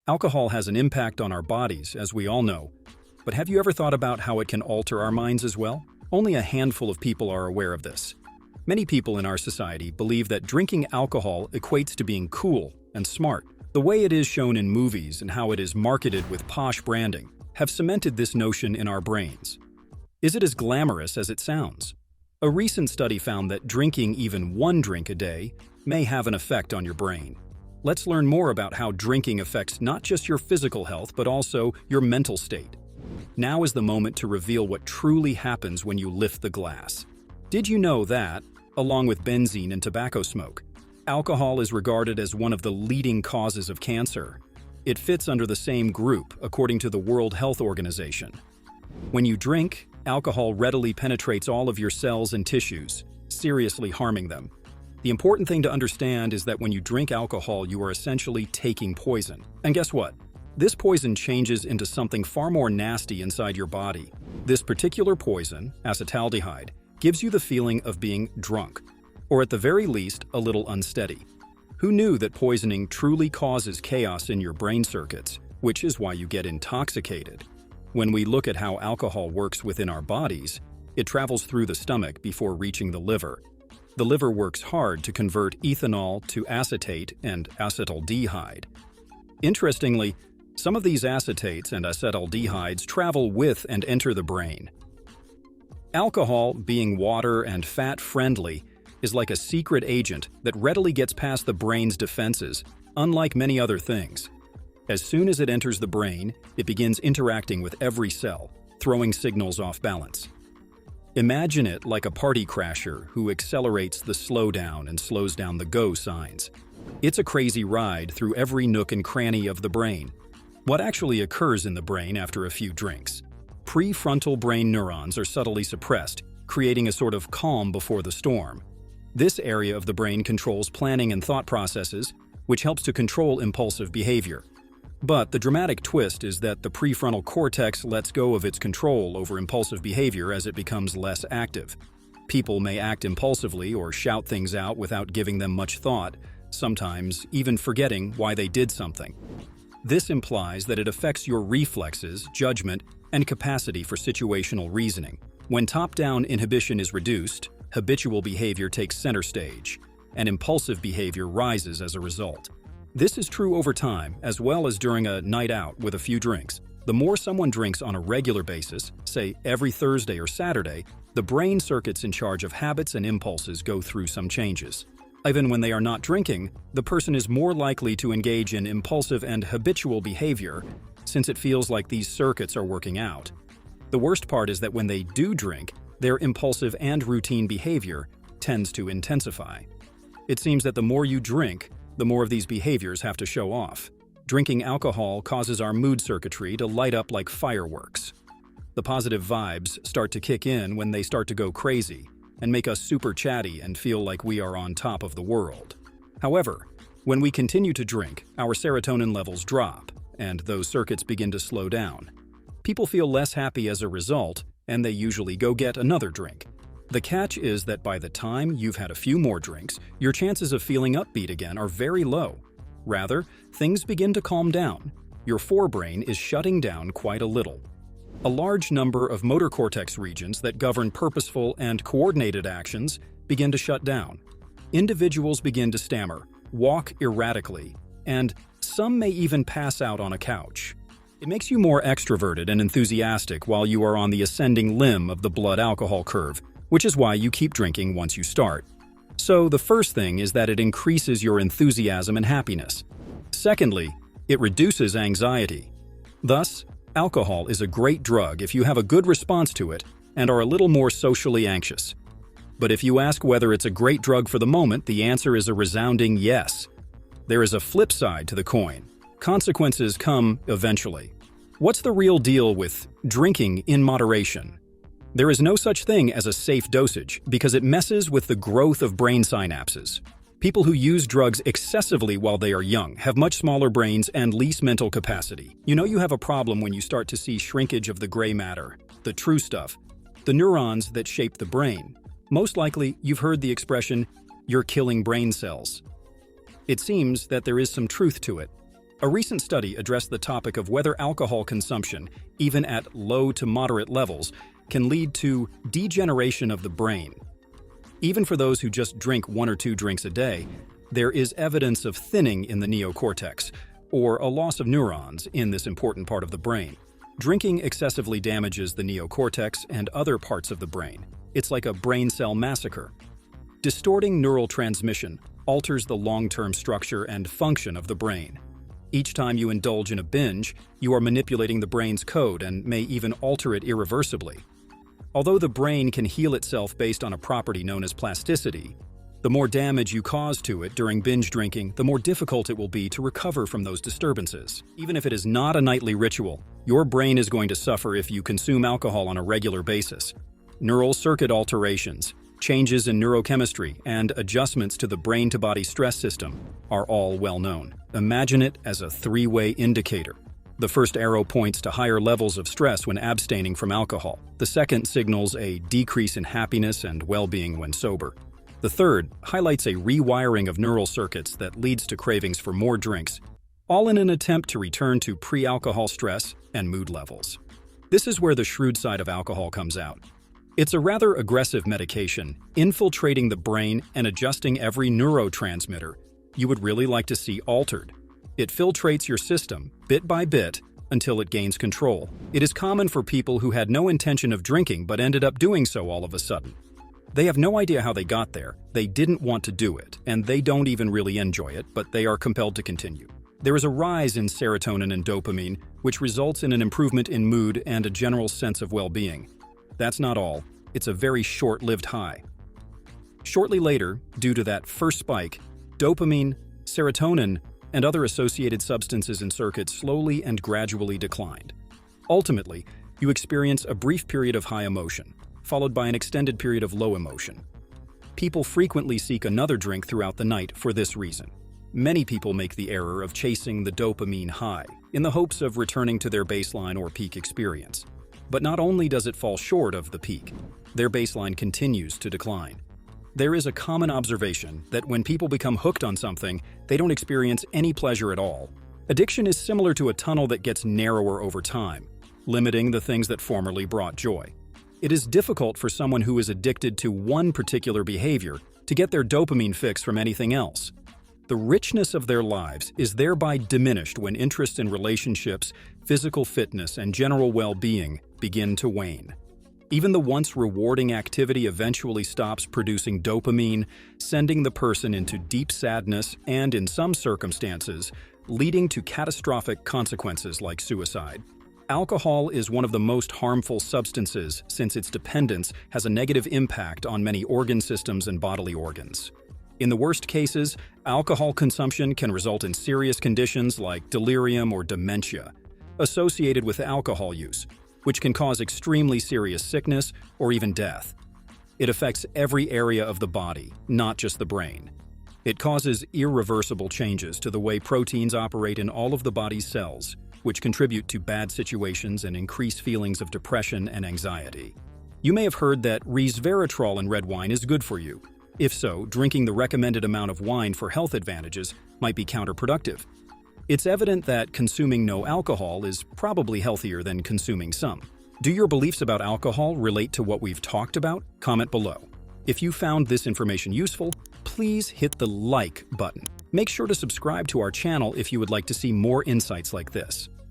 Alcohol has an impact on our bodies, as we all know. But have you ever thought about how it can alter our minds as well? Only a handful of people are aware of this. Many people in our society believe that drinking alcohol equates to being cool and smart. The way it is shown in movies and how it is marketed with posh branding have cemented this notion in our brains. Is it as glamorous as it sounds? A recent study found that drinking even one drink a day may have an effect on your brain. Let's learn more about how drinking affects not just your physical health, but also your mental state. Now is the moment to reveal what truly happens when you lift the glass. Did you know that, along with benzene and tobacco smoke, alcohol is regarded as one of the leading causes of cancer? It fits under the same group, according to the World Health Organization. When you drink, alcohol readily penetrates all of your cells and tissues, seriously harming them. The important thing to understand is that when you drink alcohol, you are essentially taking poison. And guess what? This poison changes into something far more nasty inside your body. This particular poison, acetaldehyde, gives you the feeling of being drunk, or at the very least, a little unsteady. Who knew that poisoning truly causes chaos in your brain circuits, which is why you get intoxicated? When we look at how alcohol works within our bodies, it travels through the stomach before reaching the liver. The liver works hard to convert ethanol to acetate and acetaldehyde. Interestingly, some of these acetates and acetaldehydes travel with and enter the brain. Alcohol, being water and fat-friendly, is like a secret agent that readily gets past the brain's defenses, unlike many other things. As soon as it enters the brain, it begins interacting with every cell, throwing signals off balance. Imagine it like a party crasher who accelerates the slow down and slows down the go signs. It's a crazy ride through every nook and cranny of the brain. What actually occurs in the brain after a few drinks? Prefrontal brain neurons are subtly suppressed, creating a sort of calm before the storm. This area of the brain controls planning and thought processes, which helps to control impulsive behavior. But the dramatic twist is that the prefrontal cortex lets go of its control over impulsive behavior as it becomes less active. People may act impulsively or shout things out without giving them much thought, sometimes even forgetting why they did something. This implies that it affects your reflexes, judgment, and capacity for situational reasoning. When top-down inhibition is reduced, habitual behavior takes center stage, and impulsive behavior rises as a result. This is true over time, as well as during a night out with a few drinks. The more someone drinks on a regular basis, say every Thursday or Saturday, the brain circuits in charge of habits and impulses go through some changes. Even when they are not drinking, the person is more likely to engage in impulsive and habitual behavior, since it feels like these circuits are working out. The worst part is that when they do drink, their impulsive and routine behavior tends to intensify. It seems that the more you drink, the more of these behaviors have to show off. Drinking alcohol causes our mood circuitry to light up like fireworks. The positive vibes start to kick in when they start to go crazy and make us super chatty and feel like we are on top of the world. However, when we continue to drink, our serotonin levels drop, and those circuits begin to slow down. People feel less happy as a result, and they usually go get another drink. The catch is that by the time you've had a few more drinks, your chances of feeling upbeat again are very low. Rather, things begin to calm down. Your forebrain is shutting down quite a little. A large number of motor cortex regions that govern purposeful and coordinated actions begin to shut down. Individuals begin to stammer, walk erratically, and some may even pass out on a couch. It makes you more extroverted and enthusiastic while you are on the ascending limb of the blood alcohol curve, which is why you keep drinking once you start. So the first thing is that it increases your enthusiasm and happiness. Secondly, it reduces anxiety. Thus, alcohol is a great drug if you have a good response to it and are a little more socially anxious. But if you ask whether it's a great drug for the moment, the answer is a resounding yes. There is a flip side to the coin. Consequences come eventually. What's the real deal with drinking in moderation? There is no such thing as a safe dosage because it messes with the growth of brain synapses. People who use drugs excessively while they are young have much smaller brains and less mental capacity. You know you have a problem when you start to see shrinkage of the gray matter, the true stuff, the neurons that shape the brain. Most likely, you've heard the expression, "you're killing brain cells." It seems that there is some truth to it. A recent study addressed the topic of whether alcohol consumption, even at low to moderate levels, can lead to degeneration of the brain. Even for those who just drink 1 or 2 drinks a day, there is evidence of thinning in the neocortex, or a loss of neurons in this important part of the brain. Drinking excessively damages the neocortex and other parts of the brain. It's like a brain cell massacre. Distorting neural transmission alters the long-term structure and function of the brain. Each time you indulge in a binge, you are manipulating the brain's code and may even alter it irreversibly. Although the brain can heal itself based on a property known as plasticity, the more damage you cause to it during binge drinking, the more difficult it will be to recover from those disturbances. Even if it is not a nightly ritual, your brain is going to suffer if you consume alcohol on a regular basis. Neural circuit alterations, changes in neurochemistry, and adjustments to the brain-to-body stress system are all well known. Imagine it as a 3-way indicator. The first arrow points to higher levels of stress when abstaining from alcohol. The second signals a decrease in happiness and well-being when sober. The third highlights a rewiring of neural circuits that leads to cravings for more drinks, all in an attempt to return to pre-alcohol stress and mood levels. This is where the shrewd side of alcohol comes out. It's a rather aggressive medication, infiltrating the brain and adjusting every neurotransmitter you would really like to see altered. It filtrates your system, bit by bit, until it gains control. It is common for people who had no intention of drinking but ended up doing so all of a sudden. They have no idea how they got there, they didn't want to do it, and they don't even really enjoy it, but they are compelled to continue. There is a rise in serotonin and dopamine, which results in an improvement in mood and a general sense of well-being. That's not all. It's a very short-lived high. Shortly later, due to that first spike, dopamine, serotonin, and other associated substances in circuits slowly and gradually declined. Ultimately, you experience a brief period of high emotion, followed by an extended period of low emotion. People frequently seek another drink throughout the night for this reason. Many people make the error of chasing the dopamine high in the hopes of returning to their baseline or peak experience. But not only does it fall short of the peak, their baseline continues to decline. There is a common observation that when people become hooked on something, they don't experience any pleasure at all. Addiction is similar to a tunnel that gets narrower over time, limiting the things that formerly brought joy. It is difficult for someone who is addicted to one particular behavior to get their dopamine fix from anything else. The richness of their lives is thereby diminished when interests in relationships, physical fitness, and general well-being begin to wane. Even the once rewarding activity eventually stops producing dopamine, sending the person into deep sadness and, in some circumstances, leading to catastrophic consequences like suicide. Alcohol is one of the most harmful substances since its dependence has a negative impact on many organ systems and bodily organs. In the worst cases, alcohol consumption can result in serious conditions like delirium or dementia associated with alcohol use, which can cause extremely serious sickness or even death. It affects every area of the body, not just the brain. It causes irreversible changes to the way proteins operate in all of the body's cells, which contribute to bad situations and increase feelings of depression and anxiety. You may have heard that resveratrol in red wine is good for you. If so, drinking the recommended amount of wine for health advantages might be counterproductive. It's evident that consuming no alcohol is probably healthier than consuming some. Do your beliefs about alcohol relate to what we've talked about? Comment below. If you found this information useful, please hit the like button. Make sure to subscribe to our channel if you would like to see more insights like this.